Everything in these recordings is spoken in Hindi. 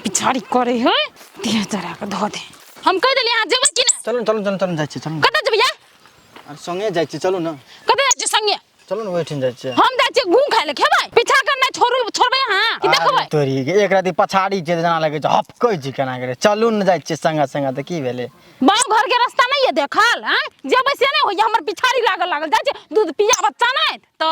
पिछाड़ी करे है दिया जरा के धो दे हम कह देली हां जेबे कि ना चलो चलो चलो चलो जाय छी चलो कत जेबे या अरे संगे जाय छी चलो ना कत जाय छी संगे चलो ना बैठिन जाय छी हम जाय छी घूम खाय ले खेबै पीछा करना छोड़बै हां कि देखबै तोरी एक राती पछाड़ी छै जना लागे छै हपकै छी केना करे चलू न जाय छी संगा संगा त की भेले बाऊ घर के रास्ता नहीं है देखल हैं जेबे से नहीं होय हमर पिछाड़ी लागल जाय छी दूध पिया बच्चा नहीं तो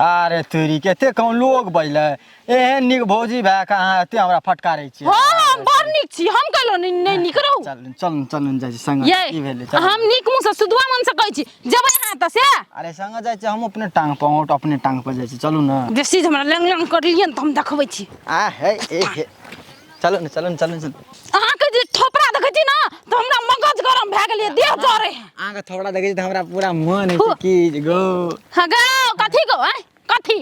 अरे तोरी केते कौन लोग बैले एहन निक भौजी भए कहाँ एते हमरा फटकारै छी हां बड़ निक छी हम कहलो नहीं निक रहू चल चल चल जाय छी संगा की भेले चल हम निक मुंह से सुधवा मन से कहै छी जेबे हां त से अरे संगा जाय छी हम अपने टांग पाउट अपने टांग पर जाय छी चलू ना जे चीज हमरा लंग लंग करलिए त हम देखबै छी आ हे ए चलो ना चलो चलो चल अहाँ के जे थोपड़ा देखै छी ना त हमरा मगज गरम भए गेलिए देह जरे अहाँ के थोड़ा देखै छी त हमरा पूरा मन है की गो हां गो कथि गो हैं कथि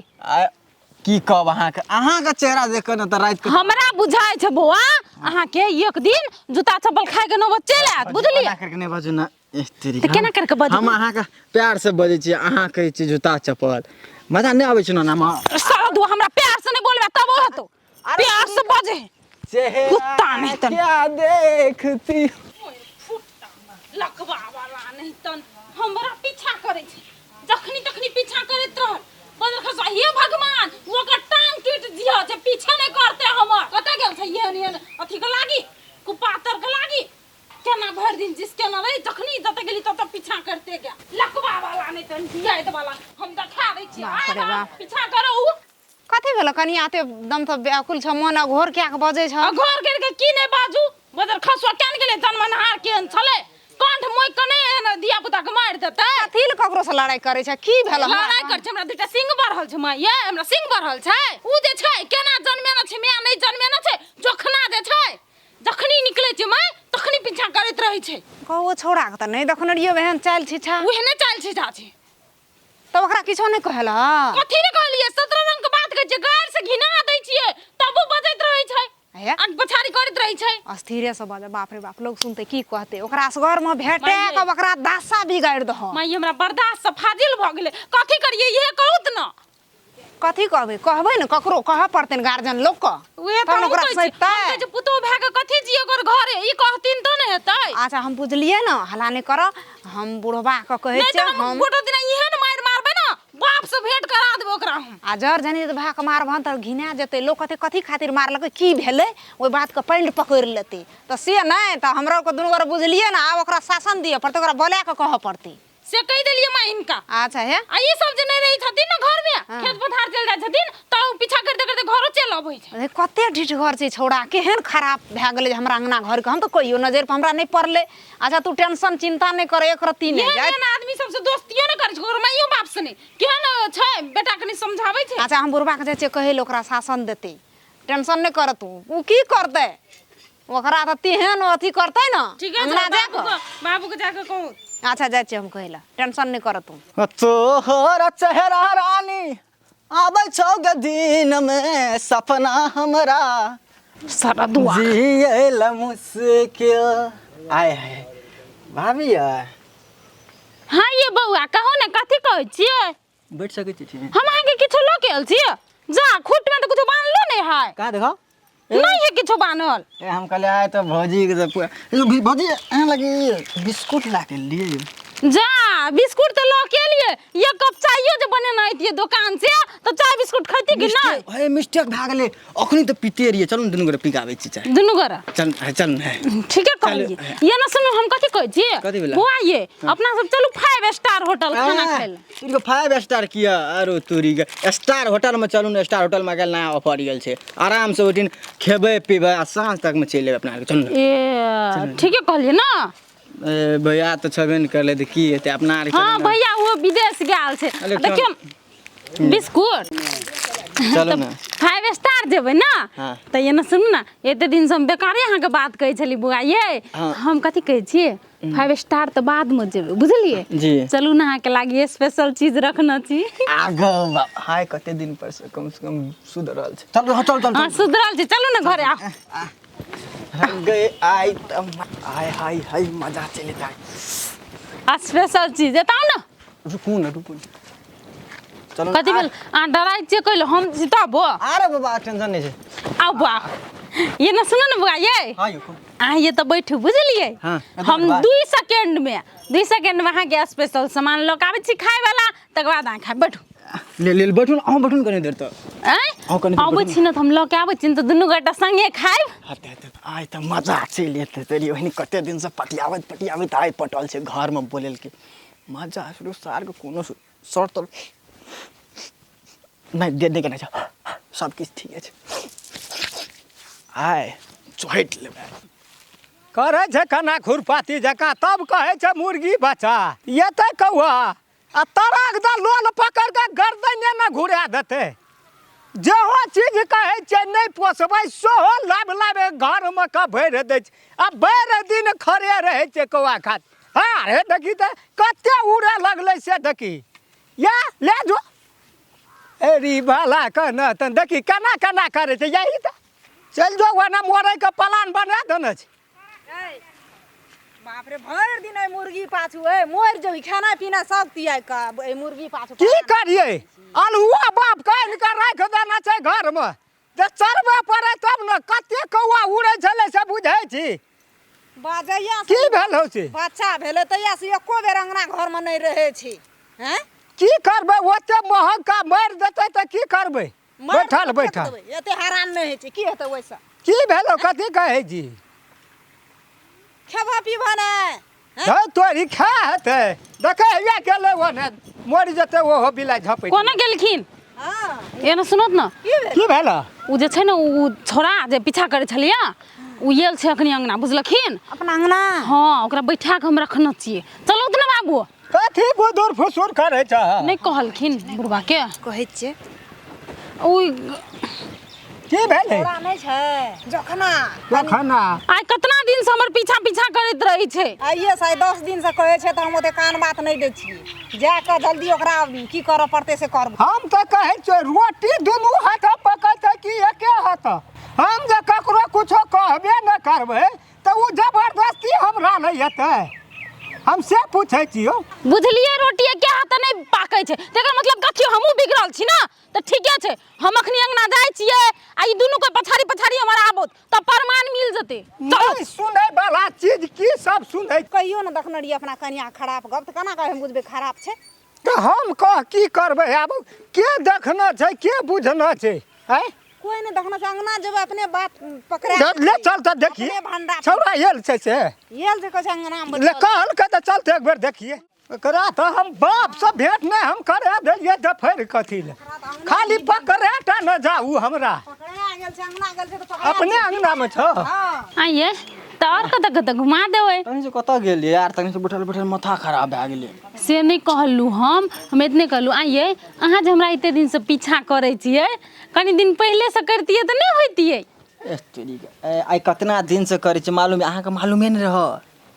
की कहब अहाँ के चेहरा देख के न त रात के हमरा बुझाय छै बौआ अहाँ के एक दिन जूता चप्पल खाय के नौबत चलि आत बुझलिए केना करके नहीं बाजू ना तेरी त केना करके बाजू हम अहाँ के प्यार से बजै छी अहाँ कहै छी जूता चप्पल मजा नहीं आबै छै ना नाम साला दू हमरा प्यार से नहीं बोलबे तब हेतौ प्यार से बाजे कुत्ता नहीं तन क्या देखती लकवा वाला नहीं तन हमरा पीछा करे छै जखनी तखनी पीछा करैत रह बदल खसा हे भगवान ओकर टांग टूट दिया जे पीछे नहीं करते हमर कत गेल छै ये अथी के लागी कुपातर के लागी केना भर दिन जिसके न रही जखनी जत गेली तत पीछा करते गया लकवा वाला नहीं तन दियाइत वाला हम देखा दै छी पीछा करो कथि भेल कनी आते दम त व्याकुल छ मन घोर क्या के बजे छ घोर करके की नहीं बाजू बदल खसवा केन गेले जन्मनहार केन छले कंठ मोय कने दिया पुता के मार देते कथिल ककरो से लड़ाई करे छ की भेल लड़ाई कर छ हमरा दुटा सिंह बढ़ल छ माय ये हमरा सिंह बढ़ल छै उ जे छै केना जन्मे न छै मैं नहीं जन्मे न छै जोखना जे छै जखनी निकले छै माय तखनी पीछा करैत रहै छै कहू छोड़ा के त नहीं देखन रियो एहन चाल छी छा ओहने चाल छी छा छै तब ओकरा किछो नहीं कहला कथि ने कहलिए 17 रंग के बात कहै छै गार से घिना दै छियै तब बजैत रहै छै अन पछाड़ी करैत रहै छै अस्थिरे से बाजे बाप रे बाप लोग सुनते की कहते ओकरा असगर में भेटे के ओकरा दासा बिगाड़ दह माय हमरा बर्दाश्त से फाजिल भ गेले कथि करिए इहे कहूत न कथि कहबै न ककरो कह पड़तन गार्जियन लोग को ओए त ओकरा सहितै जे पुतो भए के कथि जियो कर घरे ई कहथिन त न हेतै अच्छा हम बुझलिए न हला नहीं करो हम बुढ़वा के कहै छै हम गोटो दिन इहे न मार मारबे न बाप से भेंट करा देबो ओकरा हम आ जर जनी त भाक मारबहन त घिना जेते लोग कहते कथि खातिर मारलकै की भेले ओइ बात के पैंड पकड़ लेते त से नहीं त हमरा को दुनु बार बुझलिए न आ ओकरा शासन दिए पड़ते ओकरा बोले के कह पड़ती से कह देलिए मैं इनका अच्छा है आ ये सब जे नहीं रही छथिन न घर में खेत पथार चल जाय छथिन त पीछा करते करते घरो चल आबै छै कते ढिठ घर छै छौड़ा केहन खराब भए गेले हमरा अंगना घर के हम त कहियो नजर पर हमरा नहीं पड़ले अच्छा तू टेंशन चिंता नहीं करे एक रत्ती नहीं जाय ये आदमी सब से दोस्तियो न करे घर में यो बाप से नहीं केहन छै बेटा कनी समझाबै छै अच्छा हम बुढ़वा के जाय छै कहै ओकरा शासन देते टेंशन नहीं कर तू उ की करते ओकरा त तेहन अथी करते न हमरा जाके बाबू के जाके कहू अच्छा जाय छी हम कहला टेंशन नहीं कर तू तोहरा चेहरा रानी आबै छौ ग दिन में सपना हमरा सारा दुआ जियल मुश्किल आय है भाभी हां ये बौआ कहो न कथि कहै छियै बैठ सकै छी हम आगे किछो ल के आयल छियै जा खूट में त कुछ बांधलो नहीं है का देखो नहीं है किछो बांधल हम कहले आए तो भौजी के भौजी अहाँ लगी बिस्कुट ला के लिए जा बिस्कुट तो लो के लिए ये कप चाहिए जे बनेना है दुकान से तो चाय बिस्कुट खैती कि नहीं हे मिस्टेक भ गेले अखनी तो पीते रहिए चल दुनु गोरे पिकाबै छी चाय दुनु गोरे चल चल ठीक है कहलिए ये ना सुनो हम कथि कहै छी बुआ ये अपना सब चलू 5 स्टार होटल खाना खाए तुमको 5 स्टार किया अरे तोरी के स्टार होटल में चलू ना स्टार होटल में गेल नया ऑफर गेल छै आराम से ओदिन खेबै पीबै आ साँझ तक में चलि लेब अपना चल ए ठीक है कहलिए ना भैया तो छबे न करले त की हेते अपना हां भैया वो विदेश गेल छै देखियो बिस्कुट चलो ना 5 स्टार जेबै ना त ये ना सुन ना एते दिन से हम बेकारे अहाँ के बात कहै छली बुआ ये हम कथि कहै छी 5 स्टार त बाद में जेबै बुझलिए जी चलू ना अहाँ के लागि स्पेशल चीज रखना छी आगो हाय कते दिन पर से कम सुधरल छै चल चल चल हां सुधरल छै चलू ना घरे आ गए आई हाय हाय हाय मजा चले जाए स्पेशल चीज बताओ ना रुकू ना चलो कथि भेल आ डराइ छै कहलो हम जिताबो अरे बाबा टेंशन नहीं छै आ बा ये ना सुनो ना बुआ ये हाँ यो आ ये तो बैठू बुझलिए हाँ, हम 2 सेकंड में अहाँ के स्पेशल सामान लऽ के आबै छी खाय वाला तकर बाद अहाँ खाय बैठू ले बैठू अहाँ बैठू कनी देर तक अहाँ कनी देर आबै छी न त हम लऽ के आबै छी न त दुनू गोटा संगे खायब हते आइ त मजा चलि एतै तेरी ओहनी कते दिन से पटियावत आइ पटल छै घर में बोलेल के मजा शुरू सार के कोनो शर्त नहीं दे के नहीं सब किछ ठीक है आइ चोहट लेबै करे छै कना खुरपाती जका तब कहे छै मुर्गी बचा ये त कौआ आ तरक द लोल पकड़ के गर्दने में घुरा देते जेहो चीज कहे छै नहीं पोसबै सोहो लाभ घर में का भर दे छै आ भर दिन खड़े रहे छै कौआ खात हाँ रे देखी त कते उड़े लगले से देखी या ले जो एरी भाला कना त देखी कना कना करे छै यही त चल जो वना मोरे के प्लान बना देने छै बाप रे भर दिन मुर्गी पाछू मोर जब खाना पीना सब तियाय का मुर्गी पाछू की करिए अलहुआ बाप कान के राख देना छै घर में ते चरबे पड़े तब न कते कौआ उड़े छले से बुझै छी बाजैया की भेल हो छै बच्चा भेले तैया से एको बेर अंगना घर में नहीं रहे छी हैं की करबै ओते महग का मार देतै त की करबै बैठल एते हैरान नहीं छै की हेतै वैसा की भेलो कथी कहै छी खेबा पीबा ने हे तोरी खा हेतै देखे या केले ओने मरि जेतै ओहो बिलाइ झपै कोना गेलखिन हां ये ना सुनत ना की भेल उ जे छै ना उ छोरा जे पीछा करे छलिया उ येल छै अखनी अंगना बुझलखिन अपना अंगना हां ओकरा बैठा के हम रखना छिए चलो त ना बाबू कथी बुदुर फुसुर करे छ नहीं कहलखिन बुढ़वा के कहै छै उ की भेलै छोरा नहीं छै जखना आइ कितना दिन से हमर पीछा करैत रही छै आइए से 10 दिन से कहै छै त हम ओते कान बात नहीं दै छियै जाके जल्दी ओकरा की करऽ पड़तै से करब हम त कहै छै रोटी दुनू हाथ पकैतै कि एके हाथ हम जे ककरो कुछो कहबे न करबै त उ जबरदस्ती हमरा नै हेतै हम से पूछै छियो बुझलिए रोटी के हाथ नहीं पाकै छै तेकर मतलब कथि हमहू बिगड़ल छी ना त ठीके छै हम अखनी अंगना जाय छियै आ ई दुनू के पछाड़ी हमर आबोत त प्रमाण मिल जते नहीं सुनै वाला चीज की सब सुनै कहियो न देखने रहिए अपना कनिया खराब गप त केना कहे हम बुझबे खराब छै त हम कह की करबै आब के देखना छै के बुझना छै हैं कोई नहीं देखना छै अंगना जब अपने बात पकड़ा ले चल त देखिए छौरा येल छै से येल जे कहे अंगना में ले कहल के त चलते एक बेर देखिए एकरा त हम बाप से भेंट नहीं हम करे देलिए दफर कथी ले खाली पकड़े टा न जाऊ हमरा पकड़ा गेल छै अंगना गेल छै त पकड़ा अपने अंगना में छ हां आइए त और कत घुमा देबै तनी से कत गेल यार तनी से बैठल माथा खराब भए गेलै से नहीं कहलू हम इतने कहलू आइए अहाँ जे हमरा इतने दिन से पीछा करे छियै कनी दिन पहले से करतिए त नहीं होइतिए तेरी आइ कितना दिन से करे छै मालूम अहाँ के मालूमे नहीं रह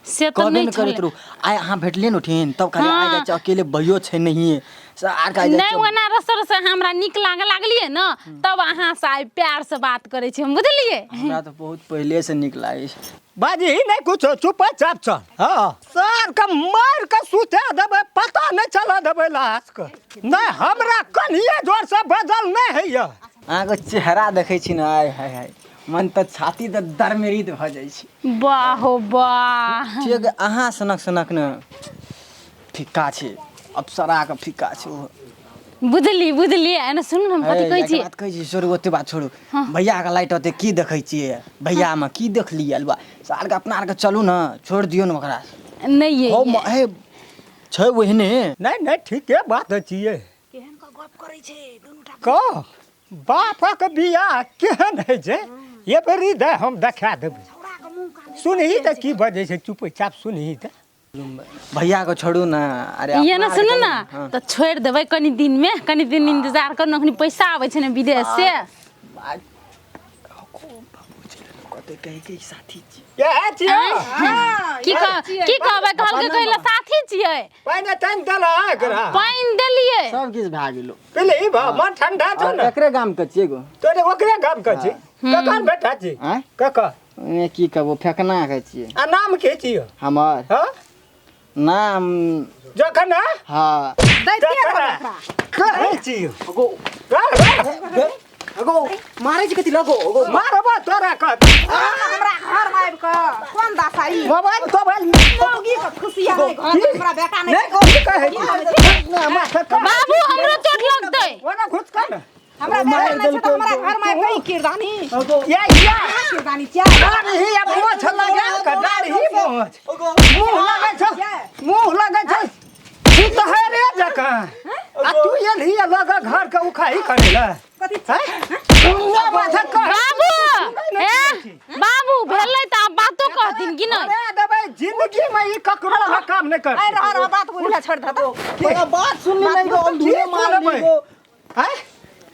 से त कहबे नहीं न करैत रहू आइ अहाँ भेटलिए न उठिन तब खाली आ जाय छै अकेले भइयो छै नहीं आर का नहीं ओना रसर से हमरा निक लागलिए न तब अहाँ से आइ प्यार से बात करे छी हम बुझलिए हमरा तो बहुत पहले से निक लागे छै बाजी नहीं कुछ चुपचाप चल हां सर के मार के सुते देबे पता नहीं चला देबे लाश के नहीं हमरा कनिए जोर से बदल नहीं है ये अहाँ के चेहरा देखै छी न आय हाय हाय मन त छाती त दरमेरित भ जाइ छै वाह हो वाह ठीक अहाँ सनक न फिक्का छै अप्सरा के फिक्का छै ओ बुझली एना सुन हम कथि कहै छी बात कहै छी छोड़ू ओते बात छोड़ू भैया के लाइट ओते की देखै छियै भैया में की देखलियै अलबा सार के अपना के चलू न छोड़ दियौ न ओकरा नहीं ये हो हे छै ओहने नहीं ठीके बात छियै केहन का गप करै छै दुनूटा क बापक बियाह केहन है छै ये बेरी दे हम देखा देबै छोरा के मुंह का सुनही त की बजै छै चुपचाप सुनही त भैया को छोड़ू ना अरे ये ना सुनो ना तो छोड़ देबै कनी दिन इंतजार करू अखनी पैसा आबै छै न विदेश से कते कहै के साथी छी के छियै की कहबै कहल के कहला साथी छियै पानी तन दला एकरा पाइन देलिए सब किछ भए गेलो पहिले ई बा मन ठंडा छ न एकरे गाम के छियै गो तोरे ओकरे गाम के छी ककर बेटा छी हैं ककर ने की कहबो फेकना के छियै आ नाम के छियै हमर हां नाम जखन हां दैते कहै छियै गो एगो मारे छी कथि लगो एगो मारबो तोरा क हमरा घर में आबि के कोन दासाई मोबाइल तो भाई मौगी के खुशिया नहीं घर में हमरा बेटा नहीं नहीं कोई कहे ना माथा का बाबू हमरो चोट लगतै वना घुस कर हमरा बेटा नहीं छै तो हमरा घर में कई किरदानी या किरदानी क्या दाढ़ी अब मोछ लगा के दाढ़ी मोछ मुंह लगे छ तू तो है रे जका आ तू ये लिया लगा घर के उखाई करेला कथि ना माथा का बाबू बाबू भेलै त बातो कहथिन कि नहीं अरे दबे जिंदगी में ई ककरो ना काम नहीं कर ए रह बात बोलिला छोड़ दे तो एगो बात सुनली नहीं गो धुए मारबे हैं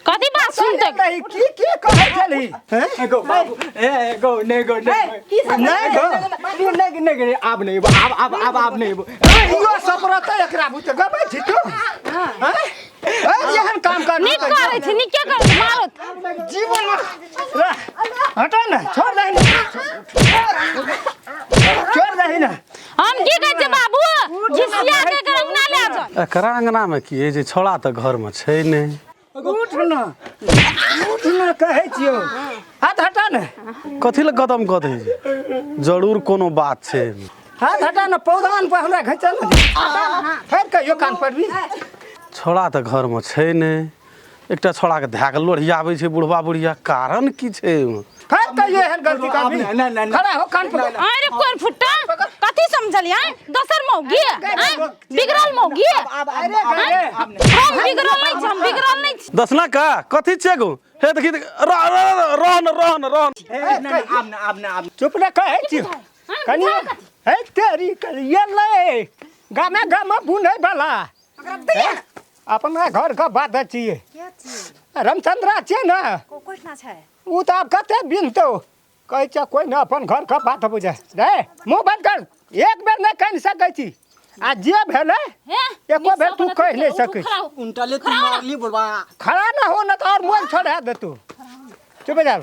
कथी बात सुनतै नहीं की कहे चली हैं एगो बाबू एगो नेगो की सब नहीं गो नहीं अब नहीं अब नहीं यो सपरत एकरा बुते गबै छी तू हैं ए जेहन काम कर निक करै छी निक के करै छी मारत जीवन हटा ना छोड़ दे छोड़ दे ना हम की कहै छी बाबू घिसिया के अंगना ले जा एकरा अंगना में की जे छोड़ा त घर में छै ने उठ ना कहे छियो हाथ हटा ना कथि ल कदम कथि जरूर कोनो बात छै हाथ हटा ना पौधान पर हमरा घचल फेर कहियो कान पर भी छोड़ा त घर में छै ने एकटा छोड़ा के धैक लोढ़ियाबै छै बुढ़वा बुढ़िया कारण की छै फेर कहियो एहन गलती कर भी नहीं खड़ा हो कान पर अरे कोन फुट्टा कथी समझलियै दोसर मौगी बिगड़ल मौगी अरे गए हम बिगड़ल नहीं छी दसना का कथि छै गो हे देखि रहन अब चुप ना कहे छियो कनी हे तेरी ये ले गामे गामे बुनै वाला अपना घर का बात छिए क्या छी रामचंद्रा छिए ना कुछ ना छै उ त अब कते बिनतो कहै छ कोई ना अपन घर का बात बुझे रे मुंह बंद कर एक बेर नहीं कह सकै छी आ जे भेलै एको बेर तू कह नहीं सकै उनटले तू मारली बोलबा खड़ा ना हो ना तो और मोल छोड़ा दे तू चुप जा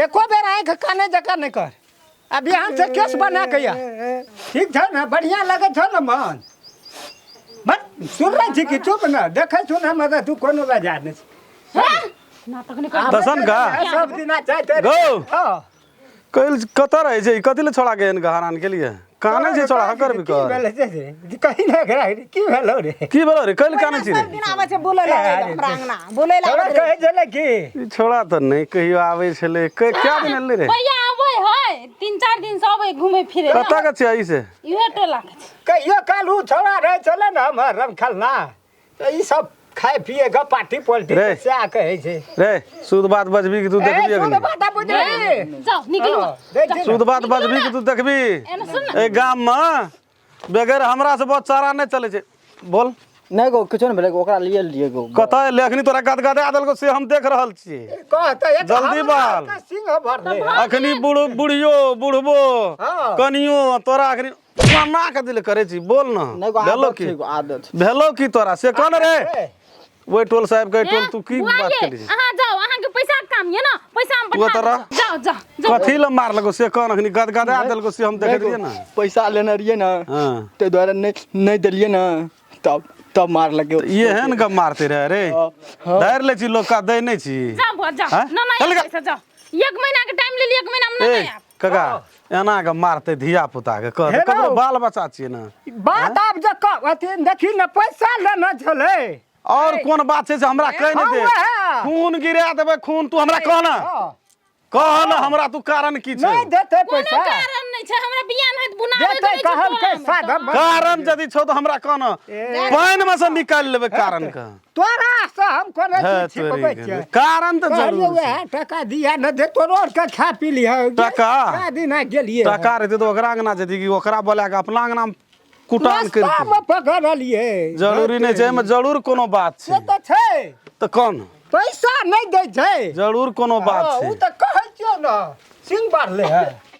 एको बेर आंख काने जका नहीं कर अब यहाँ से केस बना के या ठीक छ ना बढ़िया लगे छ ना मन बट सुन रही छी कि चुप ना देखे छु ना मगर तू कोनो बाजार नहीं नाटक नहीं कर दसन का सब दिन चाहते गो हां कल कत रहे छै कथि ल छोड़ा के इनका हरान के लिए काने छै छोड़ा हकर भी कर कहीं ना करा की भेलो रे की भेलो रे कल काने छै सब दिन आबै छै बोले लागे हमरा अंगना बोले छोड़ा लागे कहे चले की ई छोड़ा त नहीं कहियो आवे छले क्या दिन एले रे भैया आबै है 3-4 दिन से आबै घूमे फिरे कत के छै आई से इहे टोला के छै कहियो काल उ छोड़ा रहे चले ना हमर रमखलना तो ई सब खाए पिए ग पार्टी पोल्टी रे। से आ कहे छै रे शुद्ध बात बजबी कि तू देखबी ए सुन अगनी बात बुझे जाओ निकलो शुद्ध बात बजबी कि तू देखबी एने सुन ना ए गाम में बगैर हमरा से बहुत चारा नहीं चले छै बोल नहीं गो कुछ नहीं भेले ओकरा लिए गो कत लेखनी तोरा गदगदा देल को से हम देख रहल छी कहत एक जल्दी बाल। सिंह भर दे अखनी बुढ़ियो बुढ़बो हाँ। कनियो तोरा अखनी ना के दिल करे छी बोल ना नहीं गो भेलो आदत की छै गो आदत भेलो की तोरा से कौन रे ओए टोल साहब के टोल तू की बात करी छी अहाँ जाओ अहाँ के पैसा के काम ये ना पैसा हम तू बता तोरा जाओ जाओ कथी ल मार लगो से कौन अखनी गदगदा देल को से हम देख रहिए ना पैसा लेने रहिए ना हां ते द्वारा नहीं दिलिए ना तब मार लगे ये है न मारते रहे रे डर ले छी लोग का दे नहीं छी जाओ बुआ जाओ हाँ? ना चल गा। पैसा जाओ 1 महीना के टाइम ले लिए 1 महीना में ए नहीं आब काका एना के मारते धिया पुता के कह हेलो। ककरो बाल बच्चा छिए ना बात आप जे अथी देखी ना पैसा लेना छले और कौन बात छै से हमरा कह नहीं दे हाँ, खून गिरा देबे खून तू हमरा कह ना कह ना हमरा तू कारण की छै नहीं देते कोनो पैसा कारण नहीं छै हमरा बियान है बुनावे देते करे कहल के साधम कारण यदि छौ तो हमरा कह ना पानी में से निकाल लेबे कारण का तोरा से हम कोनो है चीज छिपबै तोरी छै के। कारण तो कहलिए जरूर छै। वह टका दिया न दे तोरो और के खा पी लिया टका? का दिन आ गेलिए टका रहते तो ओकरा अंगना जति कि ओकरा बोला के अपना अंगना में कुटान कर रास्ता में पकड़ लिए जरूरी नहीं छै में जरूर कोनो बात से छै तो छै तो कौन पैसा नहीं दे छै जरूर कोनो बात हाँ, छै उ तो कहै छियो ना सिंह बाढ़ले है